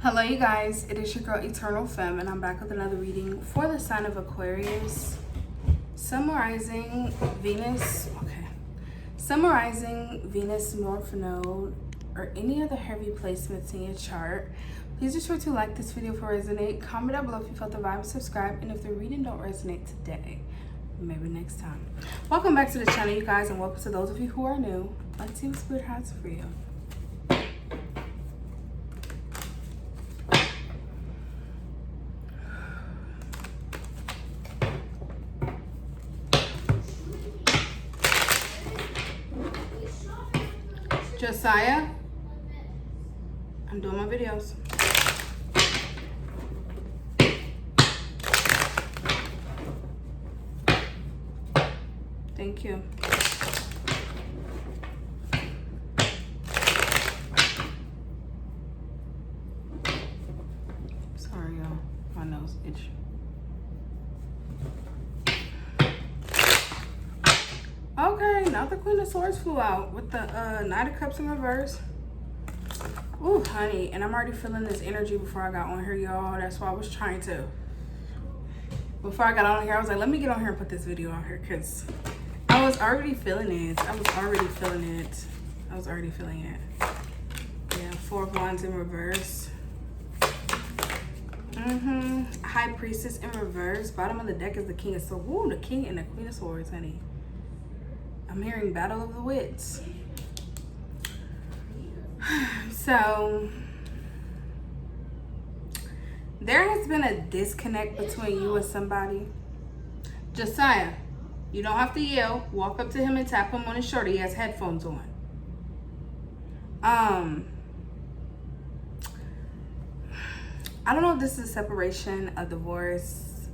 Hello you guys, it is your girl Eternal Femme and I'm back with another reading for the sign of Aquarius, summarizing Venus North Node or any other heavy placements in your chart. Please be sure to like this video if it resonate, comment down below if you felt the vibe, subscribe, and if the reading don't resonate today, maybe next time. Welcome back to the channel you guys, and welcome to those of you who are new. Let's see what Spirit has for you. Josiah, I'm doing my videos. Thank you. Sorry, y'all. My nose itch. Okay, now the Queen of Swords flew out with the Knight of Cups in reverse. Ooh, honey, and I'm already feeling this energy before I got on here, y'all. That's why I was trying to. Before I got on here, I was like, let me get on here and put this video on here because I was already feeling it. I was already feeling it. Yeah, Four of Wands in reverse. High Priestess in reverse. Bottom of the deck is the King of Swords. Ooh, the King and the Queen of Swords, honey. I'm hearing Battle of the Wits. So, there has been a disconnect between you and somebody. Josiah, you don't have to yell. Walk up to him and tap him on his shoulder. He has headphones on. I don't know if this is a separation, a divorce,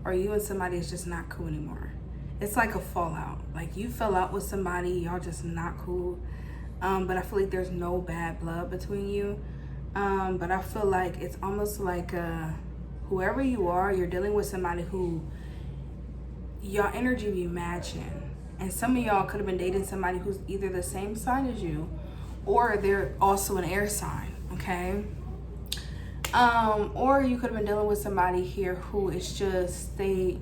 or you and somebody is just not cool anymore. It's like a fallout. Like you fell out with somebody, y'all just not cool. But I feel like there's no bad blood between you. But I feel like it's almost like whoever you are, you're dealing with somebody who y'all energy be matching. And some of y'all could have been dating somebody who's either the same sign as you or they're also an air sign, okay? Or you could have been dealing with somebody here who is just, they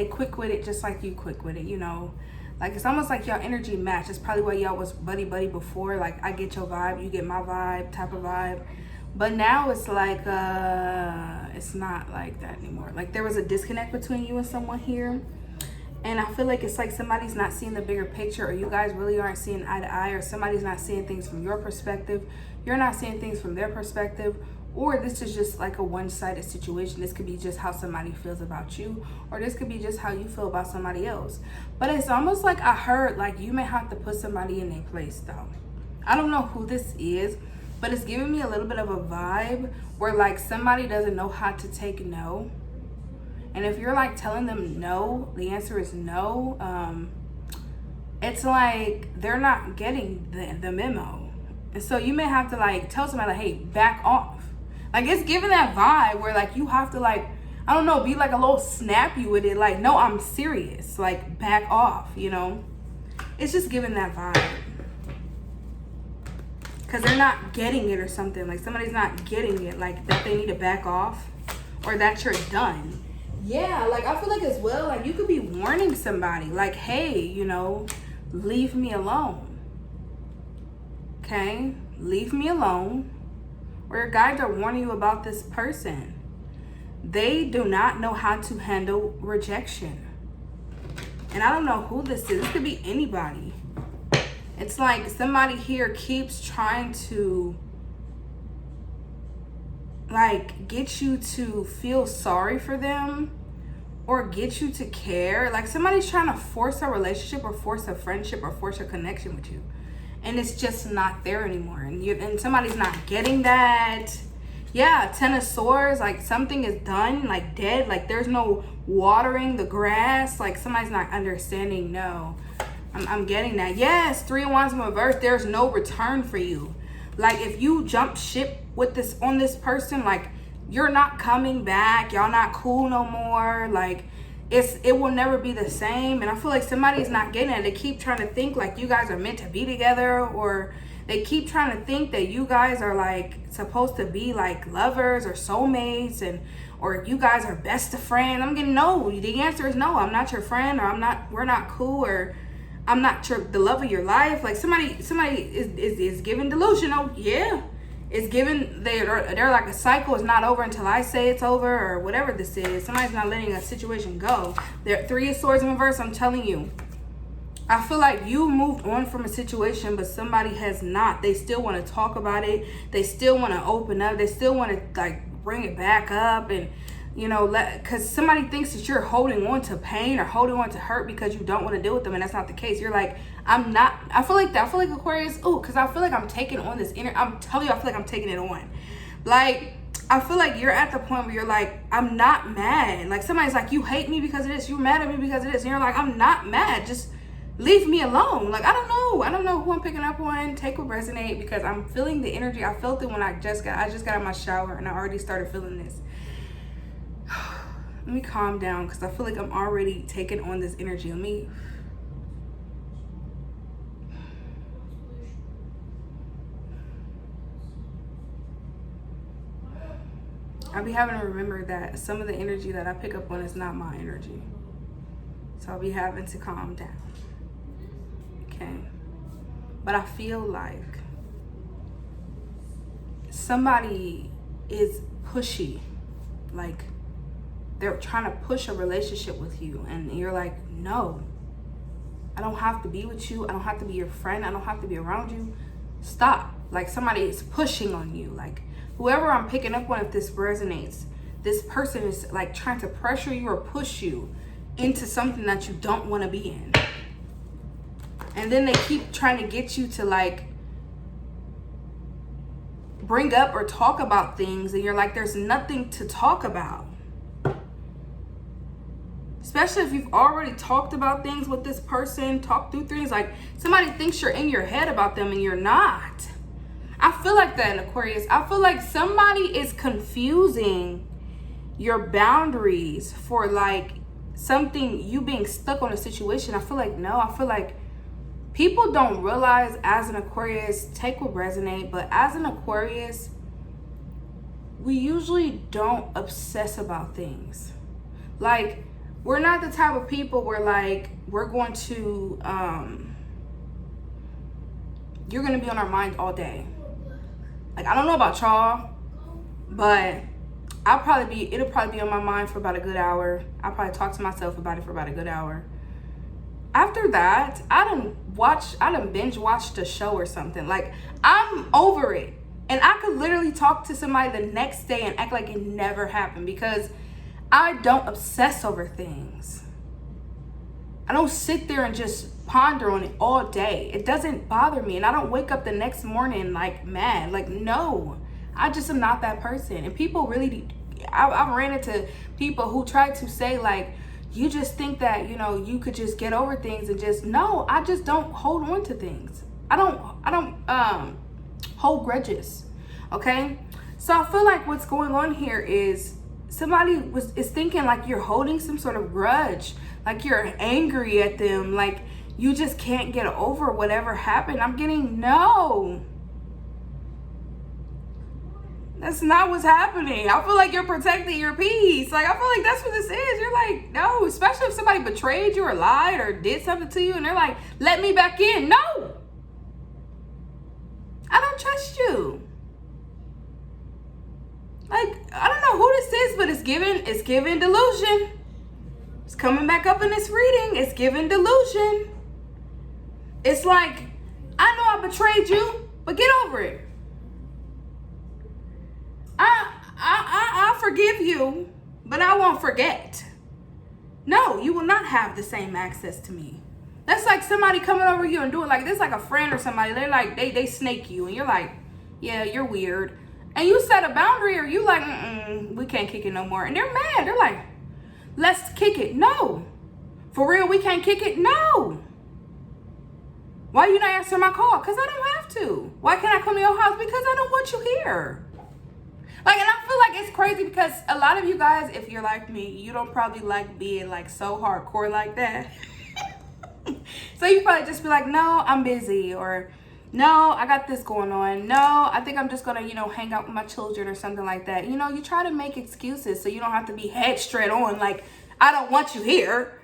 quick with it just like you quick with it, you know? Like, it's almost like y'all energy match. It's probably why y'all was buddy-buddy before. Like, I get your vibe, you get my vibe, type of vibe. But now it's like, it's not like that anymore. Like, there was a disconnect between you and someone here. And I feel like it's like somebody's not seeing the bigger picture, or you guys really aren't seeing eye to eye, or somebody's not seeing things from your perspective. You're not seeing things from their perspective. Or this is just like a one-sided situation. This could be just how somebody feels about you, or this could be just how you feel about somebody else. But it's almost like I heard like you may have to put somebody in their place though. I don't know who this is, but it's giving me a little bit of a vibe where like somebody doesn't know how to take no. And if you're like telling them no, the answer is no. It's like they're not getting the memo. And so you may have to like tell somebody like, hey, back off. Like, it's giving that vibe where, like, you have to, like, I don't know, be, like, a little snappy with it. Like, no, I'm serious. Like, back off, you know? It's just giving that vibe. Because they're not getting it or something. Like, somebody's not getting it. Like, that they need to back off. Or that you're done. Yeah, like, I feel like as well, like, you could be warning somebody. Like, hey, you know, leave me alone. Okay? Leave me alone. Or your guides are warning you about this person. They do not know how to handle rejection. And I don't know who this is. This could be anybody. It's like somebody here keeps trying to like get you to feel sorry for them or get you to care. Like somebody's trying to force a relationship or force a friendship or force a connection with you. And it's just not there anymore. And somebody's not getting that. Yeah, Ten of Swords. Like something is done, like dead. Like there's no watering the grass. Like somebody's not understanding. No, I'm getting that. Yes, Three of Wands in reverse. There's no return for you. Like if you jump ship with this on this person, like you're not coming back. Y'all not cool no more. Like it will never be the same. And I feel like somebody's not getting it. They keep trying to think like you guys are meant to be together, or they keep trying to think that you guys are like supposed to be like lovers or soulmates, and or you guys are best of friends. I'm getting no. The answer is no. I'm not your friend, or we're not cool, or I'm not the love of your life. Like somebody is giving delusional. Yeah. It's given, they're like a cycle is not over until I say it's over, or whatever this is. Somebody's not letting a situation go. They're 3 of Swords in reverse. I'm telling you, I feel like you moved on from a situation, but somebody has not. They still want to talk about it. They still want to open up. They still want to like bring it back up, and you know, because somebody thinks that you're holding on to pain or holding on to hurt because you don't want to deal with them, and that's not the case. You're like, I'm not. I feel like Aquarius. Oh, because I feel like I'm taking on this inner. I'm telling you, I feel like I'm taking it on. Like, I feel like you're at the point where you're like, I'm not mad. Like somebody's like, you hate me because of this. You're mad at me because of this. And you're like, I'm not mad. Just leave me alone. Like, I don't know who I'm picking up on. Take what resonate, because I'm feeling the energy. I felt it when I just got out of my shower, and I already started feeling this. Let me calm down, because I feel like I'm already taking on this energy. I'll be having to remember that some of the energy that I pick up on is not my energy. So I'll be having to calm down. Okay. But I feel like somebody is pushy. Like, they're trying to push a relationship with you, and you're like, no, I don't have to be with you. I don't have to be your friend. I don't have to be around you. Stop. Like, somebody is pushing on you. Like, whoever I'm picking up on, if this resonates, this person is like trying to pressure you or push you into something that you don't want to be in. And then they keep trying to get you to like bring up or talk about things, and you're like, there's nothing to talk about. Especially if you've already talked about things with this person, talked through things. Like, somebody thinks you're in your head about them and you're not. I feel like that in Aquarius. I feel like somebody is confusing your boundaries for like something, you being stuck on a situation. I feel like, no, I feel like people don't realize, as an Aquarius, take what resonate, but as an Aquarius, we usually don't obsess about things. Like, we're not the type of people where like we're going to you're gonna be on our mind all day. Like, I don't know about y'all, but it'll probably be on my mind for about a good hour. I'll probably talk to myself about it for about a good hour. After that, I done binge watched a show or something. Like, I'm over it. And I could literally talk to somebody the next day and act like it never happened, because I don't obsess over things. I don't sit there and just ponder on it all day. It doesn't bother me. And I don't wake up the next morning like mad. Like, no, I just am not that person. And people really, I've ran into people who try to say like, you just think that, you know, you could just get over things, and just, no, I just don't hold on to things. I don't hold grudges. Okay. So I feel like what's going on here is somebody is thinking like you're holding some sort of grudge, like you're angry at them, like you just can't get over whatever happened. I'm getting, no, that's not what's happening. I feel like you're protecting your peace. Like, I feel like that's what this is. You're like, no, especially if somebody betrayed you or lied or did something to you, and they're like, let me back in. No, I don't trust you. Like, I don't know who this is, but it's giving delusion. It's coming back up in this reading. It's giving delusion. It's like, I know I betrayed you, but get over it. I forgive you, but I won't forget. No, you will not have the same access to me. That's like somebody coming over you and doing like this, like a friend or somebody. They're like, they snake you, and you're like, yeah, you're weird. And you set a boundary, or you like, we can't kick it no more. And they're mad. They're like, let's kick it. No. For real, we can't kick it? No. Why you not answering my call? Because I don't have to. Why can't I come to your house? Because I don't want you here. Like, and I feel like it's crazy because a lot of you guys, if you're like me, you don't probably like being like so hardcore like that. So you probably just be like, no, I'm busy, or No, I got this going on. No, I think I'm just gonna, hang out with my children or something like that. You try to make excuses so you don't have to be head straight on, like, I don't want you here,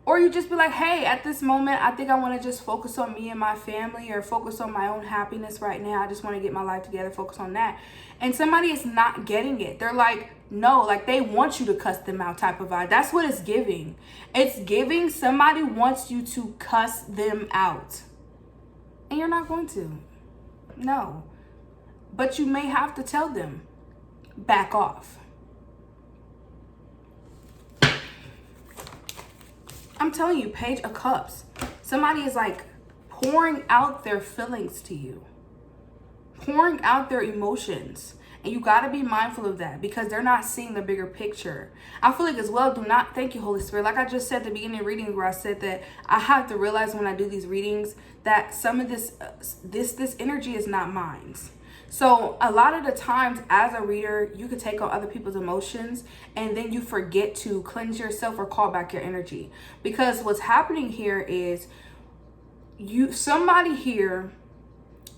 Or you just be like, hey, at this moment, I think I want to just focus on me and my family, or focus on my own happiness right now. I just want to get my life together, focus on that. And somebody is not getting it. They're like, no, like they want you to cuss them out type of vibe. That's what it's giving. It's giving somebody wants you to cuss them out. And you're not going to. No. But you may have to tell them, back off. I'm telling you, Page of Cups. Somebody is like pouring out their feelings to you. Pouring out their emotions. And you got to be mindful of that, because they're not seeing the bigger picture. I feel like as well, do not, thank you, Holy Spirit. Like I just said at the beginning of readings, where I said that I have to realize when I do these readings that some of this energy is not mine. So a lot of the times as a reader, you could take on other people's emotions and then you forget to cleanse yourself or call back your energy. Because what's happening here is somebody here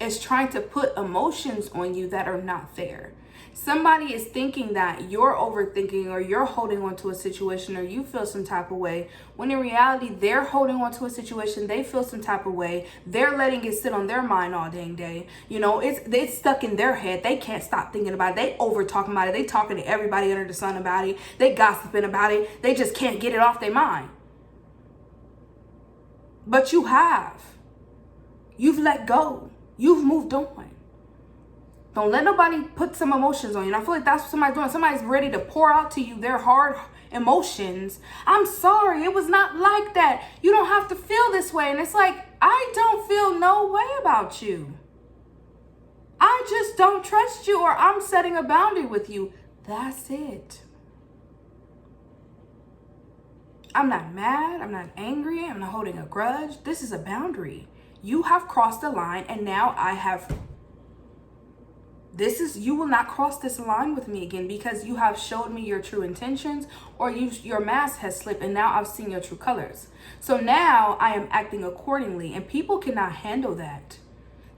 is trying to put emotions on you that are not there. Somebody is thinking that you're overthinking, or you're holding on to a situation, or you feel some type of way, when in reality they're holding on to a situation, they feel some type of way, they're letting it sit on their mind all dang day. It's stuck in their head. They can't stop thinking about it. They over talking about it. They talking to everybody under the sun about it. They gossiping about it. They just can't get it off their mind. But you have. You've let go. You've moved on. Don't let nobody put some emotions on you. And I feel like that's what somebody's doing. Somebody's ready to pour out to you their hard emotions. I'm sorry, it was not like that. You don't have to feel this way. And it's like, I don't feel no way about you. I just don't trust you, or I'm setting a boundary with you. That's it. I'm not mad. I'm not angry. I'm not holding a grudge. This is a boundary. You have crossed the line, and now I have... you will not cross this line with me again, because you have showed me your true intentions, or your mask has slipped and now I've seen your true colors. So now I am acting accordingly, and people cannot handle that.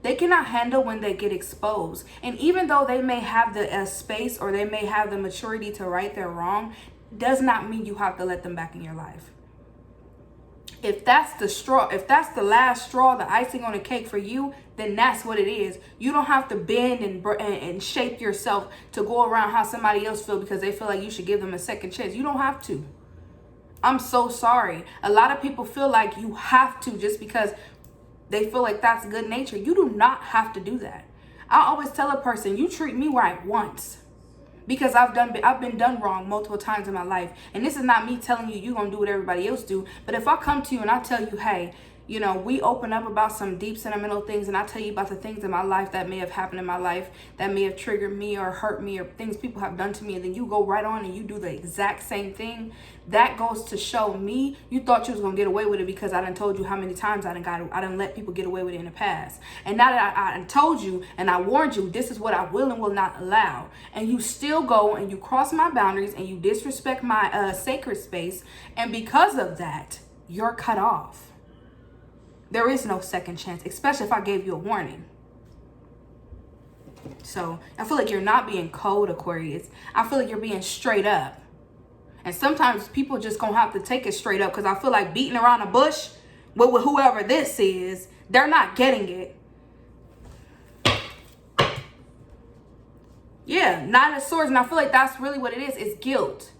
They cannot handle when they get exposed. And even though they may have the space, or they may have the maturity to right their wrong, does not mean you have to let them back in your life. If that's the straw, if that's the last straw, the icing on the cake for you, then that's what it is. You don't have to bend and shape yourself to go around how somebody else feels because they feel like you should give them a second chance. You don't have to. I'm so sorry. A lot of people feel like you have to just because they feel like that's good nature. You do not have to do that. I always tell a person, you treat me right once. Because I've been done wrong multiple times in my life. And this is not me telling you you're going to do what everybody else do. But if I come to you and I tell you, hey, we open up about some deep sentimental things, and I tell you about the things in my life that may have happened in my life that may have triggered me or hurt me, or things people have done to me, and then you go right on and you do the exact same thing, that goes to show me you thought you was going to get away with it because I done told you how many times I done let people get away with it in the past. And now that I told you and I warned you, this is what I will and will not allow, and you still go and you cross my boundaries and you disrespect my sacred space, and because of that, you're cut off. There is no second chance, especially if I gave you a warning. So I feel like you're not being cold, Aquarius. I feel like you're being straight up. And sometimes people just gonna have to take it straight up, because I feel like beating around the bush with whoever this is, they're not getting it. Yeah, Nine of Swords. And I feel like that's really what it is. It's guilt.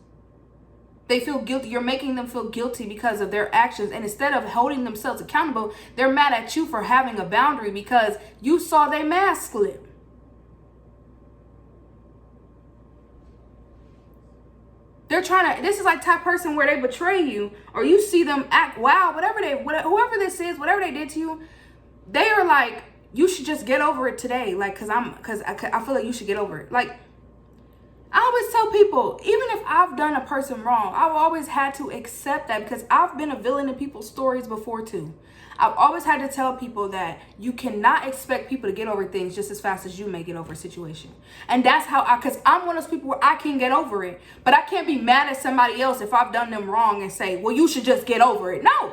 They feel guilty. You're making them feel guilty because of their actions. And instead of holding themselves accountable, they're mad at you for having a boundary because you saw their mask slip. They're trying to, this is like type person where they betray you, or you see them act wild, whoever this is, whatever they did to you, they are like, you should just get over it today. Like, cause I feel like you should get over it. Like, I always tell people, even if I've done a person wrong, I've always had to accept that, because I've been a villain in people's stories before too. I've always had to tell people that you cannot expect people to get over things just as fast as you may get over a situation. And that's how because I'm one of those people where I can get over it, but I can't be mad at somebody else if I've done them wrong and say, well, you should just get over it. No,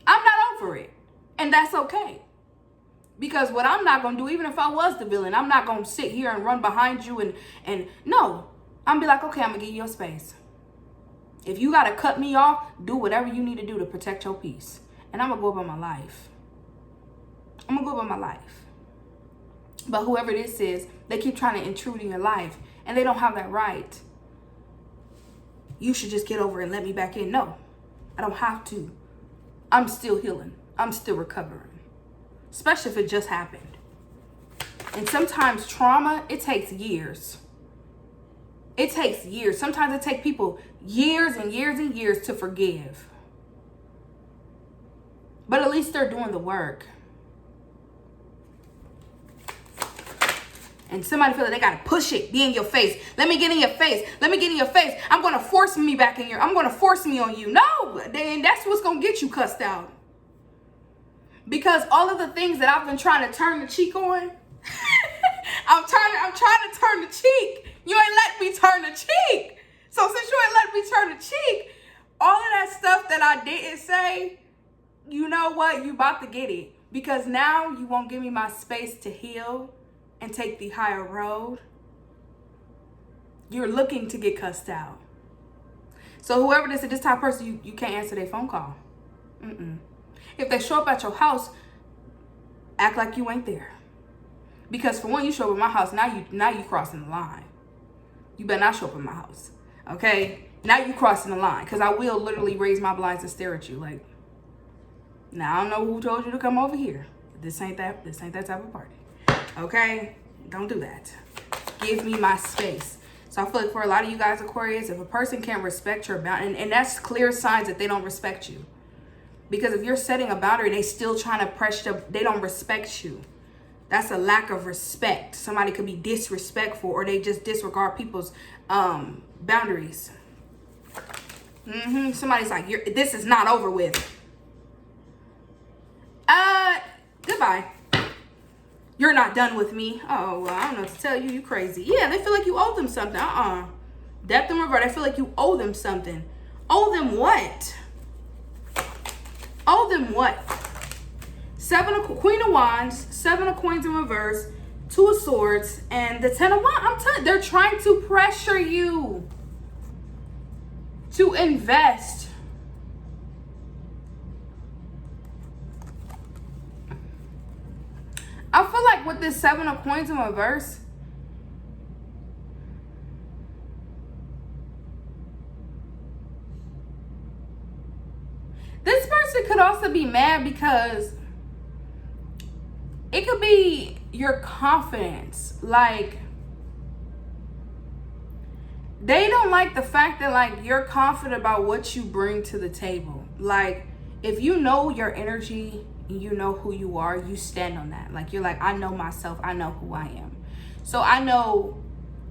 I'm not over it. And that's okay. Because what I'm not going to do, even if I was the villain, I'm not going to sit here and run behind you and no. I'm going to be like, okay, I'm going to give you your space. If you got to cut me off, do whatever you need to do to protect your peace. And I'm going to go about my life. I'm going to go about my life. But whoever this is, they keep trying to intrude in your life. And they don't have that right. You should just get over and let me back in. No, I don't have to. I'm still healing. I'm still recovering. Especially if it just happened. And sometimes trauma, it takes years. It takes years. Sometimes it takes people years and years and years to forgive. But at least they're doing the work. And somebody feel like they got to push it, be in your face. Let me get in your face. Let me get in your face. I'm going to force me back in here. I'm going to force me on you. No, then that's what's going to get you cussed out. Because all of the things that I've been trying to turn the cheek on, I'm trying to turn the cheek. You ain't let me turn the cheek. So since you ain't let me turn the cheek, all of that stuff that I didn't say, you know what? You about to get it. Because now you won't give me my space to heal and take the higher road. You're looking to get cussed out. So whoever this is, this type of person, you can't answer their phone call. If they show up at your house, act like you ain't there. Because for one, you show up at my house, now you crossing the line. You better not show up at my house. Okay? Now you crossing the line. Because I will literally raise my blinds and stare at you. Like, now I don't know who told you to come over here. This ain't that type of party. Okay? Don't do that. Give me my space. So I feel like for a lot of you guys, Aquarius, if a person can't respect your boundary, and that's clear signs that they don't respect you. Because if you're setting a boundary, they still trying to pressure, they don't respect you. That's a lack of respect. Somebody could be disrespectful or they just disregard people's boundaries. Somebody's like, this is not over with. Goodbye. You're not done with me. Oh, well, I don't know what to tell you. You crazy. Yeah, they feel like you owe them something. Depth and revert. I feel like you owe them something. Owe them what? Owe them what? Queen of Wands, 7 of Coins in reverse, 2 of Swords, and the 10 of Wands. I'm telling you, they're trying to pressure you to invest. I feel like with this 7 of Coins in reverse, this person could also be mad because it could be your confidence. Like, they don't like the fact that, like, you're confident about what you bring to the table. Like, if you know your energy, you know who you are, you stand on that. Like, you're like, I know myself, I know who I am. So I know,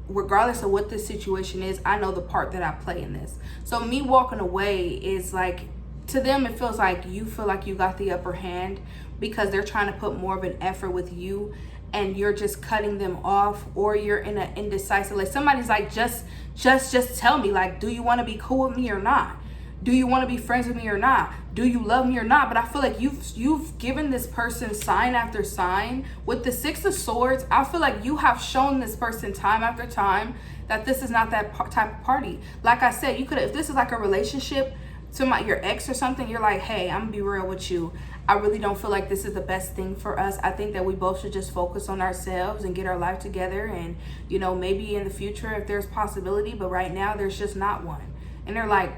regardless of what this situation is, I know the part that I play in this. So me walking away is like, to them, it feels like you feel like you got the upper hand because they're trying to put more of an effort with you and you're just cutting them off, or you're in an indecisive, like somebody's like, just tell me, like, do you want to be cool with me or not? Do you want to be friends with me or not? Do you love me or not? But I feel like you've given this person sign after sign. With the 6 of Swords, I feel like you have shown this person time after time that this is not that type of party. Like I said, you could, if this is like a relationship to your ex or something, you're like, hey, I'm gonna be real with you. I really don't feel like this is the best thing for us. I think that we both should just focus on ourselves and get our life together. And, you know, maybe in the future if there's possibility, but right now there's just not one. And they're like,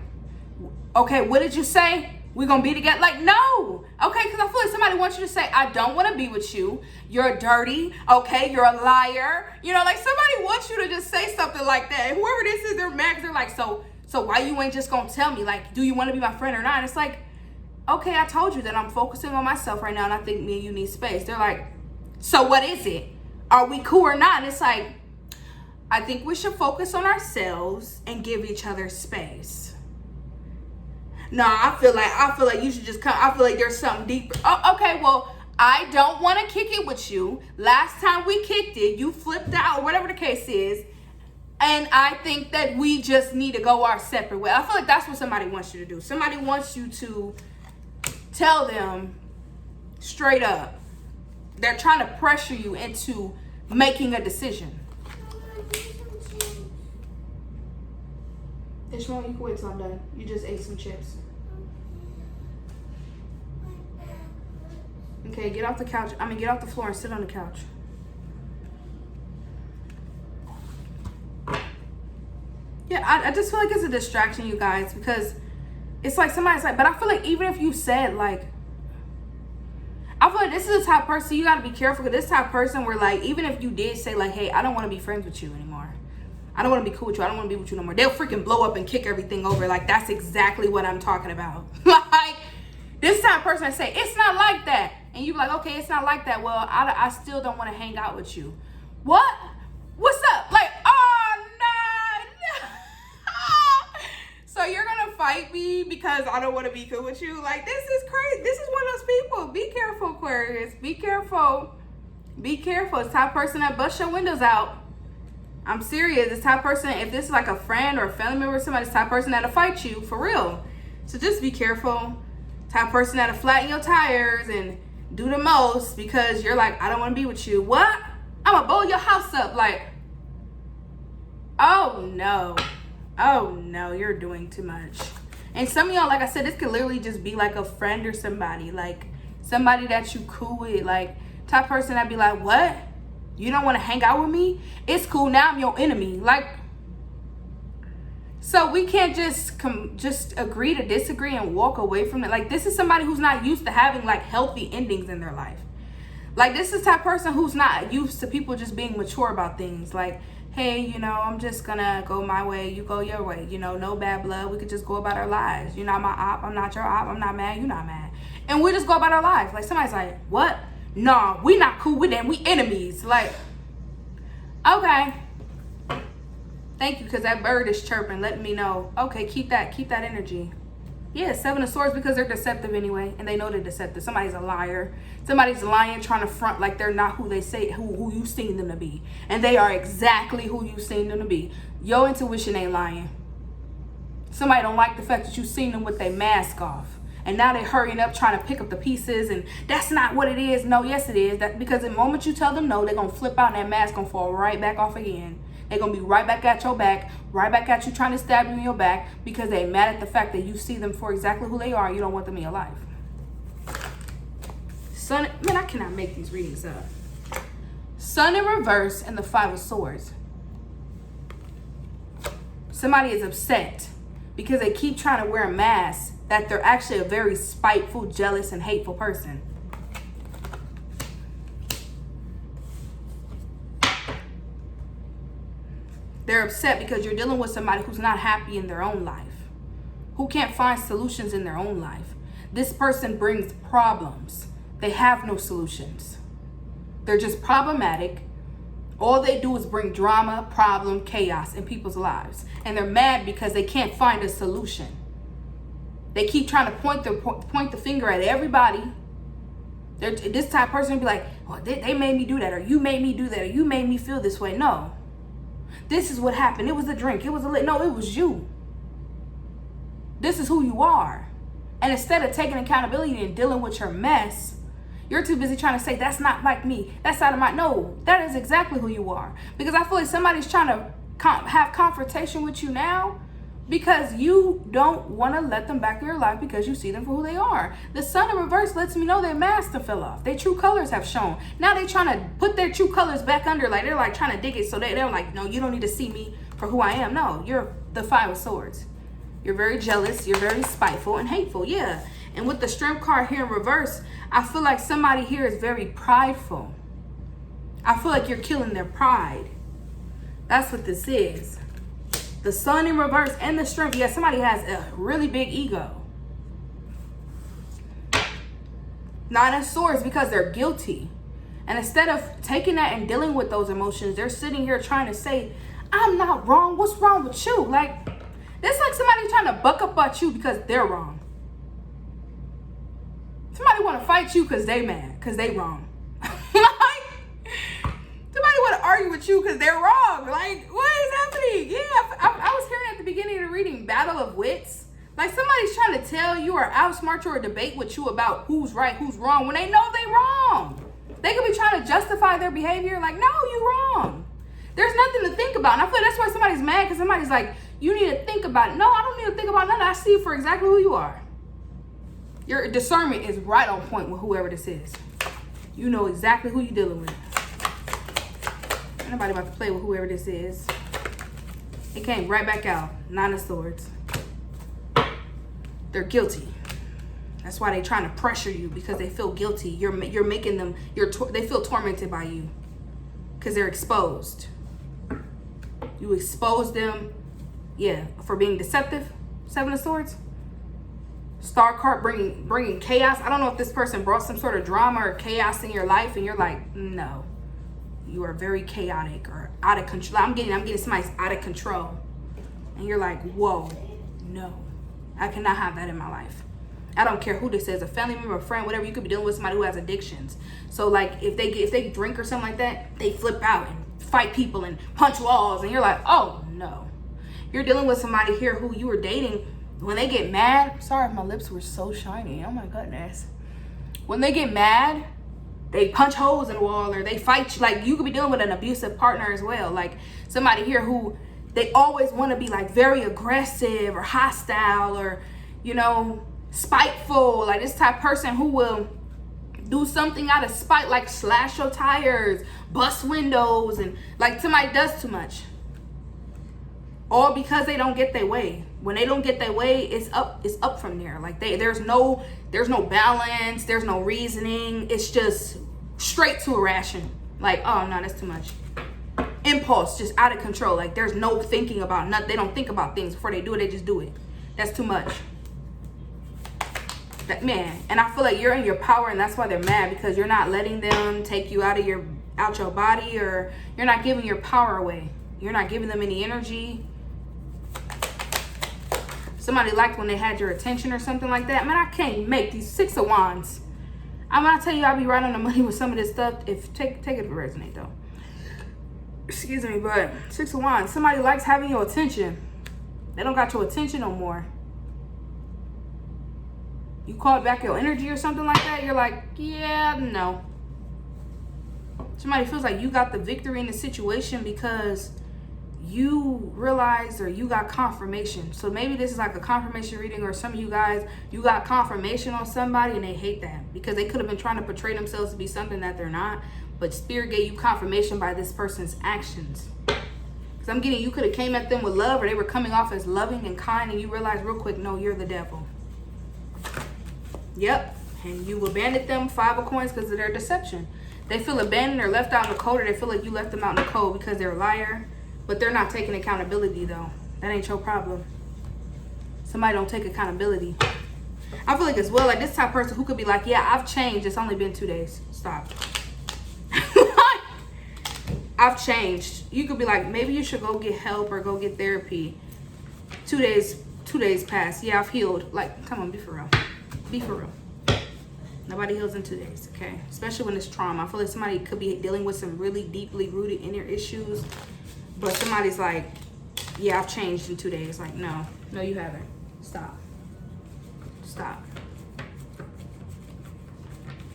okay, what did you say? We're gonna be together? Like, no. Okay, because I feel like somebody wants you to say, I don't want to be with you. You're dirty. Okay, you're a liar. You know, like somebody wants you to just say something like that. And whoever this is, they're mad. They're like, so why you ain't just gonna tell me? Like, do you want to be my friend or not? And it's like, okay, I told you that I'm focusing on myself right now and I think me and you need space. They're like, so what is it? Are we cool or not? And it's like, I think we should focus on ourselves and give each other space. No, I feel like you should just come. I feel like there's something deeper. Oh, okay, well, I don't want to kick it with you. Last time we kicked it, you flipped out, or whatever the case is. And I think that we just need to go our separate way. I feel like that's what somebody wants you to do. Somebody wants you to tell them straight up, They're trying to pressure you into making a decision. Ishmael, you can wait till I'm done. You just ate some chips. Okay, get off the couch. Get off the floor and sit on the couch. Yeah, I just feel like it's a distraction, you guys, because it's like somebody's like, but I feel like even if you said, like, I feel like this is the type of person, you got to be careful, because this type of person where, like, even if you did say, like, hey, I don't want to be friends with you anymore. I don't want to be cool with you. I don't want to be with you no more. They'll freaking blow up and kick everything over. Like, that's exactly what I'm talking about. Like, this type of person that say, it's not like that. And you be like, okay, it's not like that. Well, I still don't want to hang out with you. What? What's up? Like, oh, no. So you're going to fight me because I don't want to be cool with you? Like, this is crazy. This is one of those people. Be careful, Aquarius. Be careful. Be careful. It's the type of person that busts your windows out. I'm serious. This type of person, if this is like a friend or a family member or somebody, this type of person that'll fight you for real. So just be careful. Type of person that'll flatten your tires and do the most because you're like, I don't want to be with you. What? I'm gonna blow your house up. Like, oh no. Oh no, you're doing too much. And some of y'all, like I said, this could literally just be like a friend or somebody. Like somebody that you cool with. Like type of person that'd be like, what? You don't want to hang out with me? It's cool. Now I'm your enemy. Like, so we can't just agree to disagree and walk away from it. Like, this is somebody who's not used to having, like, healthy endings in their life. Like, this is the type of person who's not used to people just being mature about things. Like, hey, you know, I'm just going to go my way. You go your way. You know, no bad blood. We could just go about our lives. You're not my op. I'm not your op. I'm not mad. You're not mad. And we just go about our lives. Like, somebody's like, what? No, we not cool with them. We enemies. Like, okay. Thank you, because that bird is chirping, letting me know. Okay, keep that energy. Yeah, 7 of Swords, because they're deceptive anyway, and they know they're deceptive. Somebody's a liar. Somebody's lying, trying to front like they're not who they say, who you seen them to be. And they are exactly who you seen them to be. Your intuition ain't lying. Somebody don't like the fact that you seen them with their mask off. And now they're hurrying up trying to pick up the pieces. And that's not what it is. No, yes, it is. That because the moment you tell them no, they're going to flip out and that mask going to fall right back off again. They're going to be right back at your back. Right back at you trying to stab you in your back. Because they're mad at the fact that you see them for exactly who they are. And you don't want them in your life. Sun. Man, I cannot make these readings up. Sun in reverse and the 5 of Swords. Somebody is upset because they keep trying to wear a mask that they're actually a very spiteful, jealous, and hateful person. They're upset because you're dealing with somebody who's not happy in their own life, who can't find solutions in their own life. This person brings problems. They have no solutions. They're just problematic. All they do is bring drama, problem, chaos in people's lives. And they're mad because they can't find a solution. They keep trying to point the finger at everybody. This type of person will be like, oh, they made me do that, or you made me do that, or you made me feel this way. No. This is what happened. It was a drink. It was no, it was you. This is who you are. And instead of taking accountability and dealing with your mess, you're too busy trying to say, that's not like me. That's out of my... No, that is exactly who you are. Because I feel like somebody's trying to have confrontation with you now because you don't want to let them back in your life because you see them for who they are. The Sun in reverse lets me know their mask to fell off. Their true colors have shown. Now they're trying to put their true colors back under. Like, they're like trying to dig it. So they're like, no, you don't need to see me for who I am. No, you're the 5 of Swords. You're very jealous. You're very spiteful and hateful. Yeah. And with the Strength card here in reverse, I feel like somebody here is very prideful. I feel like you're killing their pride. That's what this is. The Sun in reverse and the Strength. Yeah, somebody has a really big ego. 9 of Swords because they're guilty. And instead of taking that and dealing with those emotions, they're sitting here trying to say, I'm not wrong. What's wrong with you? Like, it's like somebody trying to buck up at you because they're wrong. Somebody want to fight you because they mad, because they wrong. Somebody want to argue with you because they're wrong. Like, what is happening? Yeah, I was hearing at the beginning of the reading, battle of wits. Like, somebody's trying to tell you or outsmart you or debate with you about who's right, who's wrong, when they know they wrong. They could be trying to justify their behavior. Like, no, you're wrong. There's nothing to think about. And I feel like that's why somebody's mad, because somebody's like, you need to think about it. No, I don't need to think about nothing. I see you for exactly who you are. Your discernment is right on point with whoever this is. You know exactly who you're dealing with. Ain't nobody about to play with whoever this is. It came right back out. 9 of Swords. They're guilty. That's why they're trying to pressure you, because they feel guilty. You're making them, they feel tormented by you because they're exposed. You expose them, yeah, for being deceptive. 7 of Swords. Star card bringing chaos. I don't know if this person brought some sort of drama or chaos in your life, and you're like, no, you are very chaotic or out of control. I'm getting somebody's out of control, and you're like, whoa, no, I cannot have that in my life. I don't care who this is, a family member, a friend, whatever. You could be dealing with somebody who has addictions. So like, if they drink or something like that, they flip out and fight people and punch walls, and you're like, oh no. You're dealing with somebody here who you were dating. When they get mad, sorry if my lips were so shiny, oh my goodness. When they get mad, they punch holes in the wall, or they fight you. Like, you could be dealing with an abusive partner as well. Like somebody here who, they always want to be like very aggressive or hostile, or, you know, spiteful. Like this type of person who will do something out of spite, like slash your tires, bust windows, and like somebody does too much. All because they don't get their way. When they don't get their way, it's up from there. Like there's no balance, there's no reasoning. It's just straight to irration. Like, oh no, that's too much. Impulse, just out of control. Like there's no thinking about nothing. They don't think about things before they do it, they just do it. That's too much. That, man, and I feel like you're in your power, and that's why they're mad, because you're not letting them take you out your body, or you're not giving your power away. You're not giving them any energy. Somebody liked when they had your attention or something like that. Man, I can't make these 6 of Wands. I'm gonna tell you, I'll be right on the money with some of this stuff. If take it to resonate though. Excuse me, but 6 of Wands. Somebody likes having your attention. They don't got your attention no more. You called back your energy or something like that. You're like, yeah, no. Somebody feels like you got the victory in the situation because you realized, or you got confirmation. So maybe this is like a confirmation reading, or some of you guys, you got confirmation on somebody and they hate that because they could have been trying to portray themselves to be something that they're not, but Spirit gave you confirmation by this person's actions. Because I'm getting, you could have came at them with love, or they were coming off as loving and kind, and you realize real quick, no, you're the devil. Yep. And you abandoned them, 5 of Coins, because of their deception. They feel abandoned or left out in the cold, or they feel like you left them out in the cold because they're a liar. But they're not taking accountability though. That ain't your problem. Somebody don't take accountability. I feel like as well, like this type of person who could be like, yeah, I've changed. It's only been 2 days. Stop. I've changed. You could be like, maybe you should go get help or go get therapy. 2 days passed. Yeah, I've healed. Like, come on, be for real. Be for real. Nobody heals in 2 days, okay? Especially when it's trauma. I feel like somebody could be dealing with some really deeply rooted inner issues. But somebody's like, yeah, I've changed in 2 days. Like, no, you haven't. Stop.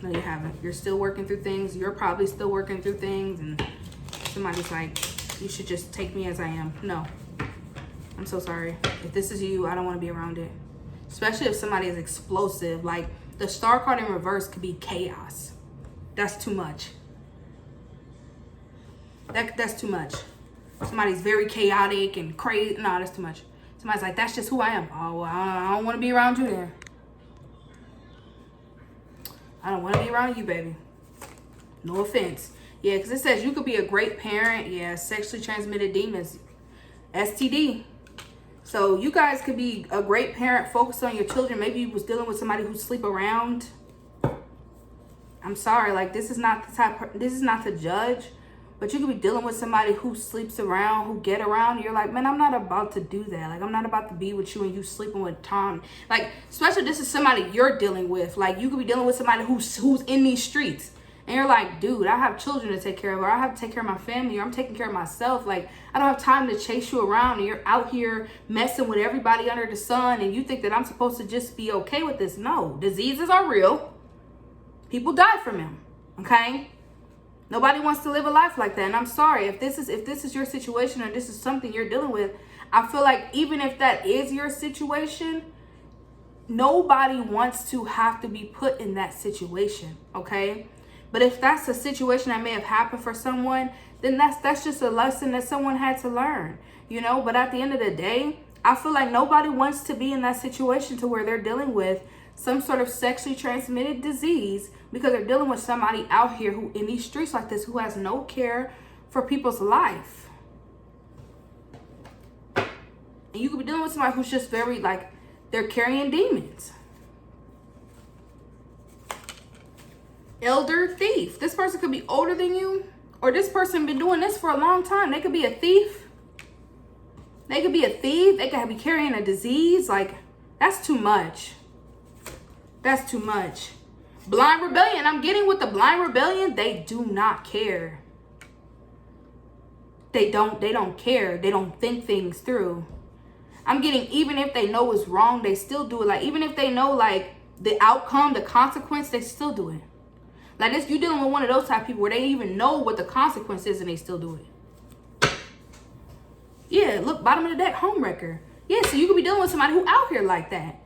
No, you haven't. You're still working through things. You're probably still working through things. And somebody's like, you should just take me as I am. No, I'm so sorry. If this is you, I don't want to be around it. Especially if somebody is explosive. Like the Star card in reverse could be chaos. That's too much. That's too much. Somebody's very chaotic and crazy. No, that's too much. Somebody's like, that's just who I am. Oh, well, I don't want to be around you there. I don't want to be around you, baby. No offense. Yeah, because it says you could be a great parent. Yeah, sexually transmitted demons. STD. So you guys could be a great parent, focus on your children. Maybe you was dealing with somebody who sleep around. I'm sorry, like this is not the type, this is not to judge. But you could be dealing with somebody who sleeps around, who get around. You're like, man, I'm not about to do that. Like, I'm not about to be with you and you sleeping with Tom. Like, especially this is somebody you're dealing with. Like, you could be dealing with somebody who's in these streets. And you're like, dude, I have children to take care of. Or I have to take care of my family. Or I'm taking care of myself. Like, I don't have time to chase you around. And you're out here messing with everybody under the sun. And you think that I'm supposed to just be okay with this. No, diseases are real. People die from them. Okay? Nobody wants to live a life like that. And I'm sorry, if this is your situation or this is something you're dealing with, I feel like even if that is your situation, nobody wants to have to be put in that situation, okay? But if that's a situation that may have happened for someone, then that's just a lesson that someone had to learn, you know? But at the end of the day, I feel like nobody wants to be in that situation to where they're dealing with some sort of sexually transmitted disease, because they're dealing with somebody out here who in these streets like this who has no care for people's life. And you could be dealing with somebody who's just very, like, they're carrying demons. Elder thief. This person could be older than you, or this person been doing this for a long time. They could be a thief. They could be a thief. They could be carrying a disease. Like, that's too much. That's too much. Blind rebellion. I'm getting with the blind rebellion. They do not care. They don't care. They don't think things through. I'm getting, even if they know it's wrong, they still do it. Like, even if they know, like, the outcome, the consequence, they still do it. Like, this, you dealing with one of those type of people where they even know what the consequence is and they still do it. Yeah, look, bottom of the deck, homewrecker. Yeah, so you could be dealing with somebody who out here like that.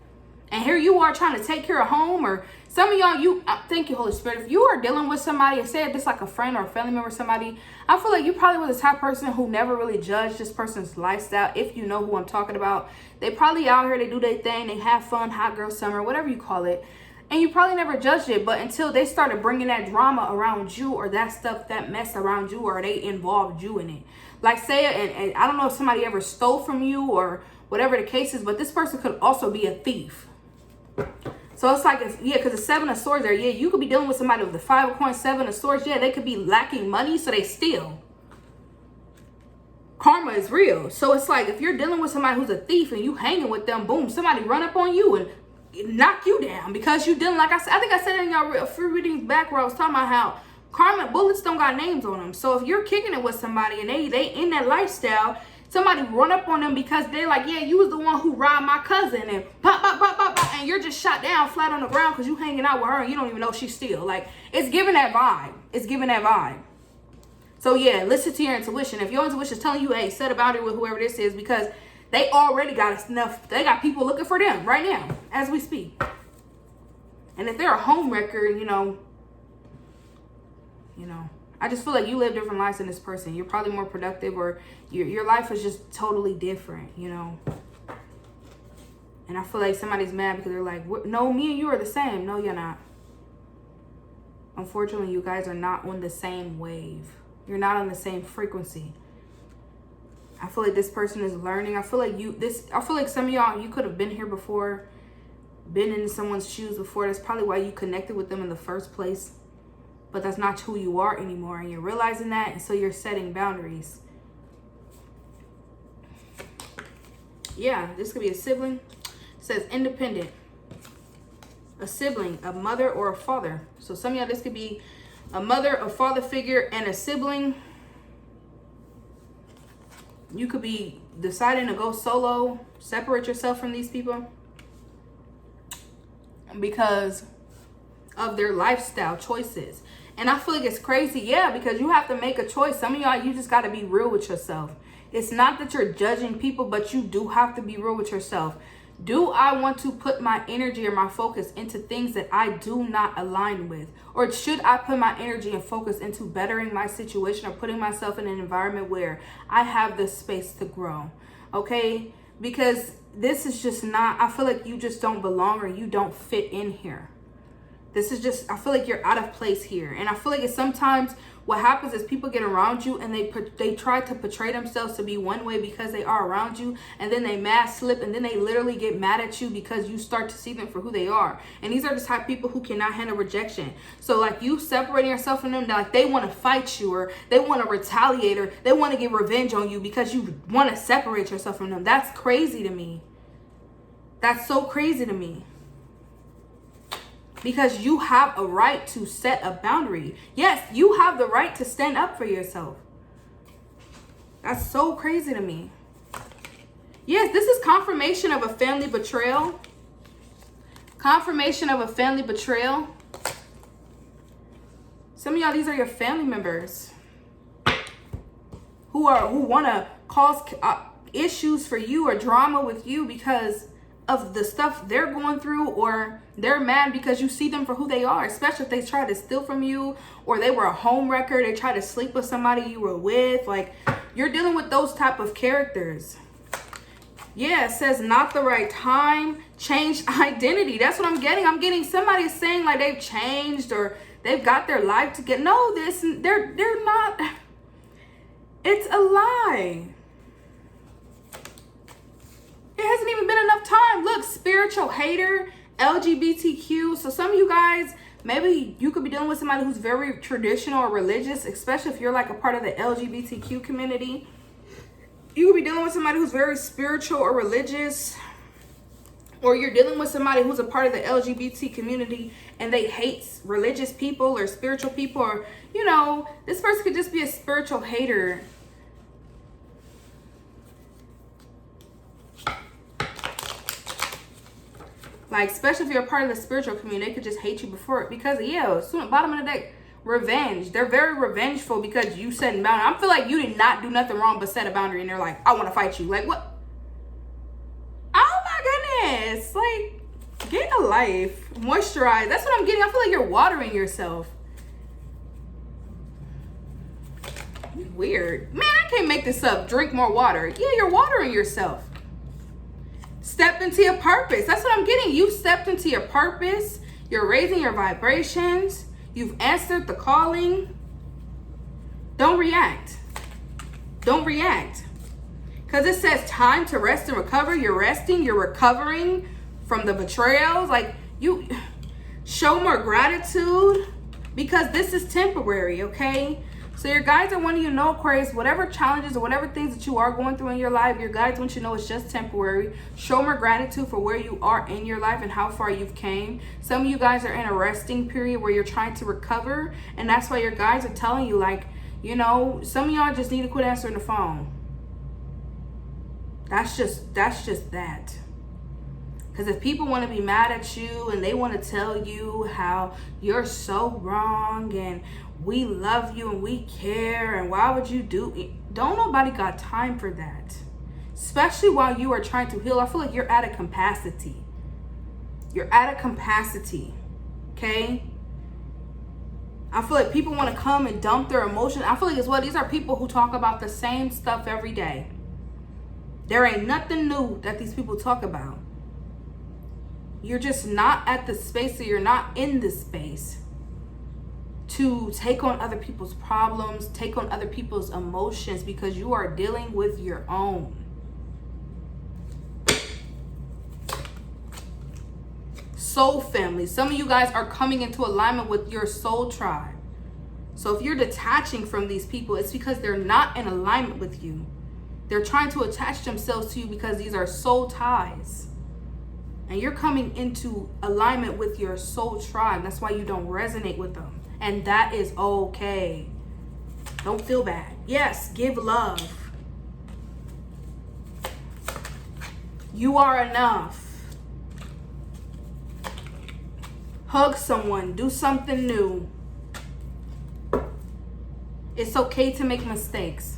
And here you are trying to take care of home, or some of y'all, thank you, Holy Spirit. If you are dealing with somebody, and say this like a friend or a family member or somebody, I feel like you probably were the type of person who never really judged this person's lifestyle. If you know who I'm talking about, they probably out here, they do their thing, they have fun, hot girl summer, whatever you call it. And you probably never judged it, but until they started bringing that drama around you, or that stuff, that mess around you, or they involved you in it. Like, say, and I don't know if somebody ever stole from you or whatever the case is, but this person could also be a thief. So it's like, because the Seven of Swords there, yeah, you could be dealing with somebody with the Five of Coins, Seven of Swords. Yeah, they could be lacking money, so they steal. Karma is real. So it's like, if you're dealing with somebody who's a thief and you hanging with them, boom, somebody run up on you and knock you down because you didn't, like I said, I think I said it in y'all a few readings back where I was talking about how karma, bullets don't got names on them. So if you're kicking it with somebody and they in that lifestyle, somebody run up on them because they're like, yeah, you was the one who robbed my cousin, and pop, pop, pop, pop, pop, and you're just shot down flat on the ground because you hanging out with her and you don't even know she's still. Like, it's giving that vibe. It's giving that vibe. So yeah, listen to your intuition. If your intuition is telling you, hey, set a boundary with whoever this is, because they already got enough, they got people looking for them right now as we speak. And if they're a home wrecker, you know, I just feel like you live different lives than this person. You're probably more productive, or your life is just totally different, you know. And I feel like somebody's mad because they're like, no, me and you are the same. No, you're not. Unfortunately, you guys are not on the same wave. You're not on the same frequency. I feel like this person is learning. I feel like some of y'all, you could have been here before, been in someone's shoes before. That's probably why you connected with them in the first place. But that's not who you are anymore, and you're realizing that, and so you're setting boundaries. Yeah, this could be a sibling. It says independent. A sibling, a mother or a father. So some of y'all, this could be a mother, a father figure, and a sibling. You could be deciding to go solo, separate yourself from these people because of their lifestyle choices. And I feel like it's crazy, yeah, because you have to make a choice. Some of y'all, you just got to be real with yourself. It's not that you're judging people, but you do have to be real with yourself. Do I want to put my energy or my focus into things that I do not align with? Or should I put my energy and focus into bettering my situation or putting myself in an environment where I have the space to grow? Okay? Because this is just not, I feel like you just don't belong, or you don't fit in here. This is just, I feel like you're out of place here. And I feel like it's sometimes what happens is people get around you and they try to portray themselves to be one way because they are around you, and then they mad slip, and then they literally get mad at you because you start to see them for who they are. And these are the type of people who cannot handle rejection. So like, you separating yourself from them, like they want to fight you, or they want to retaliate, or they want to get revenge on you because you want to separate yourself from them. That's crazy to me. That's so crazy to me. Because you have a right to set a boundary. Yes, you have the right to stand up for yourself. That's so crazy to me. Yes, this is confirmation of a family betrayal. Confirmation of a family betrayal. Some of of y'all, these are your family members who want to cause issues for you or drama with you because of the stuff they're going through, or they're mad because you see them for who they are, especially if they try to steal from you, or they were a home wrecker, they try to sleep with somebody you were with. Like, you're dealing with those type of characters. Yeah, it says not the right time, changed identity. That's what I'm getting. I'm getting somebody saying like they've changed or they've got their life to get. No, they're not. It's a lie. It hasn't even been enough time. Look, spiritual hater, LGBTQ. So some of you guys, maybe you could be dealing with somebody who's very traditional or religious, especially if you're like a part of the LGBTQ community. You could be dealing with somebody who's very spiritual or religious, or you're dealing with somebody who's a part of the LGBT community and they hate religious people or spiritual people, or, you know, this person could just be a spiritual hater. Like, especially if you're a part of the spiritual community, they could just hate you before it because, yeah, soon, bottom of the day, revenge. They're very revengeful because you set a boundary. I feel like you did not do nothing wrong but set a boundary, and they're like, I want to fight you. Like, what? Oh my goodness. Like, get a life. Moisturize. That's what I'm getting. I feel like you're watering yourself. Weird. Man, I can't make this up. Drink more water. Yeah, you're watering yourself. Step into your purpose. That's what I'm getting. You've stepped into your purpose. You're raising your vibrations. You've answered the calling. Don't react. Don't react. Because it says time to rest and recover. You're resting. You're recovering from the betrayals. Like, you show more gratitude because this is temporary, okay? So your guides are wanting you to know, Aquarius, whatever challenges or whatever things that you are going through in your life, your guides want you to know it's just temporary. Show more gratitude for where you are in your life and how far you've came. Some of you guys are in a resting period where you're trying to recover, and that's why your guides are telling you, like, you know, some of y'all just need to quit answering the phone. That's just that. Because if people want to be mad at you and they want to tell you how you're so wrong and we love you and we care and why would you do it? Don't nobody got time for that. Especially while you are trying to heal. I feel like you're at a capacity. You're at a capacity. Okay? I feel like people want to come and dump their emotions. I feel like as well, these are people who talk about the same stuff every day. There ain't nothing new that these people talk about. You're just not at the space, or you're not in the space to take on other people's problems, take on other people's emotions, because you are dealing with your own. Soul family. Some of you guys are coming into alignment with your soul tribe. So if you're detaching from these people, it's because they're not in alignment with you. They're trying to attach themselves to you because these are soul ties. And you're coming into alignment with your soul tribe. That's why you don't resonate with them. And that is okay. Don't feel bad. Yes, give love. You are enough. Hug someone. Do something new. It's okay to make mistakes.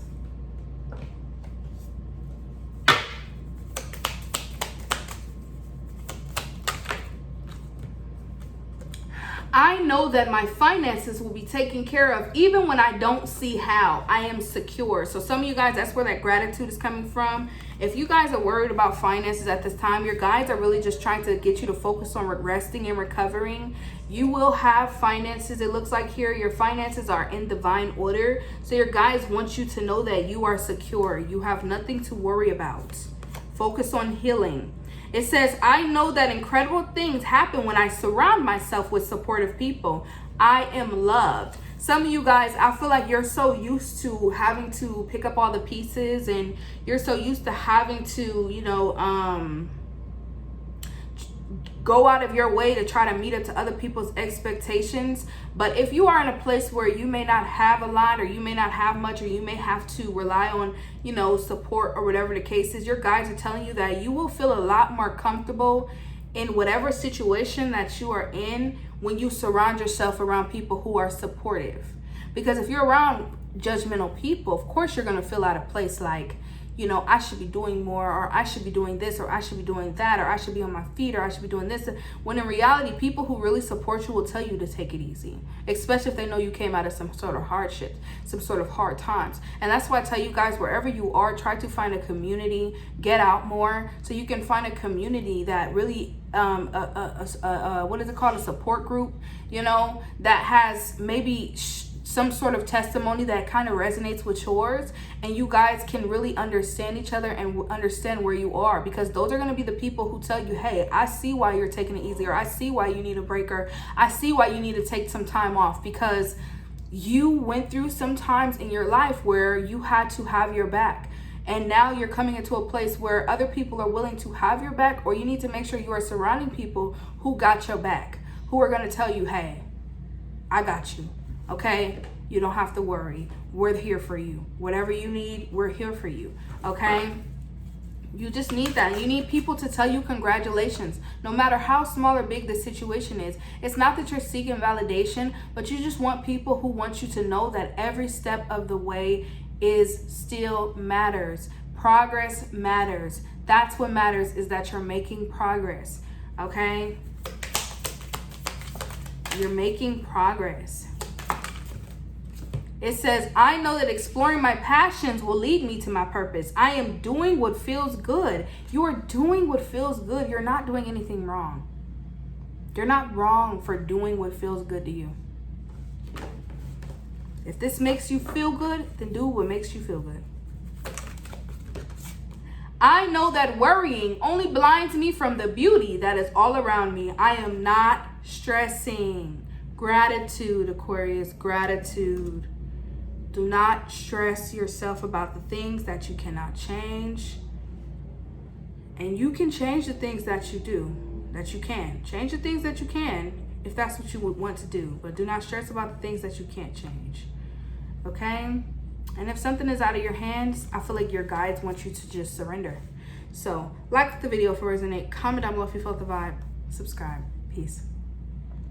I know that my finances will be taken care of even when I don't see how. I am secure. So some of you guys, that's where that gratitude is coming from. If you guys are worried about finances at this time, your guides are really just trying to get you to focus on resting and recovering. You will have finances. It looks like here your finances are in divine order. So your guides want you to know that you are secure. You have nothing to worry about. Focus on healing. It says, I know that incredible things happen when I surround myself with supportive people. I am loved. Some of you guys, I feel like you're so used to having to pick up all the pieces, and you're so used to having to, you know, go out of your way to try to meet up to other people's expectations. But if you are in a place where you may not have a lot, or you may not have much, or you may have to rely on, you know, support or whatever the case is, your guides are telling you that you will feel a lot more comfortable in whatever situation that you are in when you surround yourself around people who are supportive. Because if you're around judgmental people, of course you're going to feel out of place, like, you know, I should be doing more, or I should be doing this, or I should be doing that, or I should be on my feet, or I should be doing this. When in reality, people who really support you will tell you to take it easy, especially if they know you came out of some sort of hardship, some sort of hard times. And that's why I tell you guys, wherever you are, try to find a community, get out more, so you can find a community that really, what is it called? A support group, you know, that has maybe some sort of testimony that kind of resonates with yours, and you guys can really understand each other and understand where you are, because those are going to be the people who tell you, hey, I see why you're taking it easy, or I see why you need a break, or I see why you need to take some time off, because you went through some times in your life where you had to have your back. And now you're coming into a place where other people are willing to have your back, or you need to make sure you are surrounding people who got your back, who are going to tell you, hey, I got you. Okay, you don't have to worry. We're here for you. Whatever you need, we're here for you. Okay, you just need that. You need people to tell you congratulations, no matter how small or big the situation is. It's not that you're seeking validation, but you just want people who want you to know that every step of the way is still matters. Progress matters. That's what matters, is that you're making progress. Okay, you're making progress. It says, I know that exploring my passions will lead me to my purpose. I am doing what feels good. You are doing what feels good. You're not doing anything wrong. You're not wrong for doing what feels good to you. If this makes you feel good, then do what makes you feel good. I know that worrying only blinds me from the beauty that is all around me. I am not stressing. Gratitude, Aquarius, gratitude. Do not stress yourself about the things that you cannot change. And you can change the things that you do, that you can. Change the things that you can if that's what you would want to do. But do not stress about the things that you can't change. Okay? And if something is out of your hands, I feel like your guides want you to just surrender. So, like the video if it resonates. Comment down below if you felt the vibe. Subscribe. Peace.